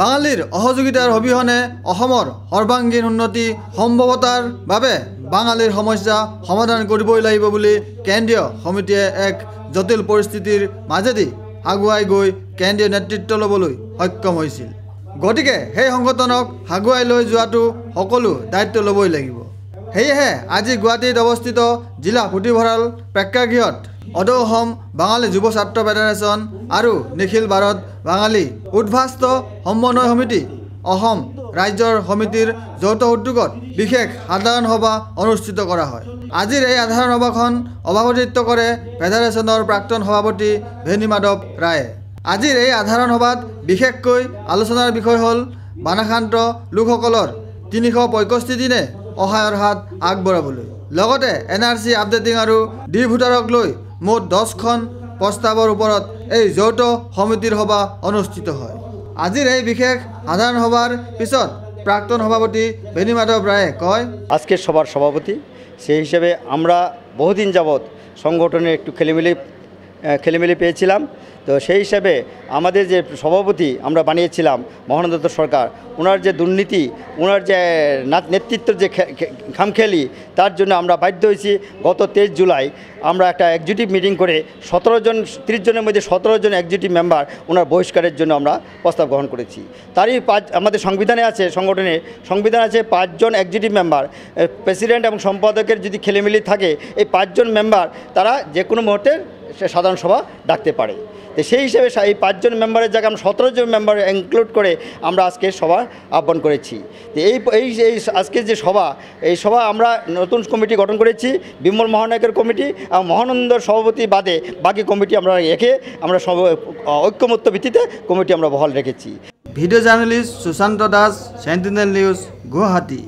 বাঙালিৰ অসহযোগিতাৰ অবিহনে অসমৰ সৰ্বাংগীন উন্নতি সম্ভৱতাৰ বাবে বাঙালিৰ সমস্যা সমাধান কৰিবই লাগিব বুলি কেন্দ্ৰীয় সমিতিয়ে এক জটিল পৰিস্থিতিৰ মাজেদি আগুৱাই গৈ কেন্দ্ৰীয় নেতৃত্ব ল'বলৈ সক্ষম হৈছিল। গতিকে সেই সংগঠনক আগুৱাই লৈ যোৱাটো সকলো দায়িত্ব ল'বই লাগিব। সেয়েহে আজি গুৱাহাটীত অৱস্থিত জিলা পুথিভঁৰাল প্ৰেক্ষাগৃহত অদৌ অসম বাঙালী যুৱ ছাত্ৰ ফেডাৰেশ্যন আৰু নিখিল ভাৰত বাঙালী উদ্ভাস্ত সমন্বয় সমিতি অসম ৰাজ্যৰ সমিতিৰ যৌথ উদ্যোগত বিশেষ সাধাৰণ সভা অনুষ্ঠিত কৰা হয়। আজিৰ এই সাধাৰণ সভাখন সভাপতিত্ব কৰে ফেডাৰেশ্যনৰ প্ৰাক্তন সভাপতি ভেনী মাধৱ ৰায়ে। আজিৰ এই সাধাৰণ সভাত বিশেষকৈ আলোচনাৰ বিষয় হ'ল বানাক্ৰান্ত লোকসকলৰ 365 দিনে সহায়ৰ হাত আগবঢ়াবলৈ, লগতে NRC আপডেটিং আৰু ডি ভোটাৰক লৈ মুঠ 10খন প্ৰস্তাৱৰ ওপৰত এই যৌথ সমিতিৰ সভা অনুষ্ঠিত হয়। আজিৰ এই বিশেষ সাধারণ সভার পিছত প্রাক্তন সভাপতি ভেনী মাধব রায় কয়, আজকের সভার সভাপতি সেই হিসেবে আমরা বহুদিন যাবৎ সংগঠনের একটু খেলিমেলি পেয়েছিলাম। তো সেই হিসাবে আমাদের যে সভাপতি আমরা বানিয়েছিলাম মহানন্দ দত্ত সরকার, ওনার যে দুর্নীতি, ওনার যে নেতৃত্বের যে খামখেয়ালি, তার জন্য আমরা বাধ্য হয়েছি গত 23 জুলাই আমরা একটা এক্সিকিউটিভ মিটিং করে 30 জনের মধ্যে 17 জন এক্সিকিউটিভ মেম্বার ওনার বহিষ্কারের জন্য আমরা প্রস্তাব গ্রহণ করেছি। তারই আমাদের সংবিধানে আছে, সংগঠনের সংবিধান আছে 5 জন এক্সিকিউটিভ মেম্বার। প্রেসিডেন্ট এবং সম্পাদকের যদি খেলেমেলি থাকে, এই 5 জন মেম্বার তারা যে কোনো মুহূর্তে সাধারণ সভা ডাকতে পারে। তো সেই হিসেবে এই 5 জন মেম্বারের জায়গায় আমরা 17 জন মেম্বার ইনক্লুড করে আমরা আজকে সভা আহ্বান করেছি। তো এই আজকের যে সভা, এই সভা আমরা নতুন কমিটি গঠন করেছি, বিমল মহানায়কের কমিটি এবং মহানন্দর সভাপতি বাদে বাকি কমিটি আমরা রেখে আমরা ঐক্যমত্য ভিত্তিতে কমিটি আমরা বহাল রেখেছি। Video journalist Sushanta Das, Sentinel news, Guwahati.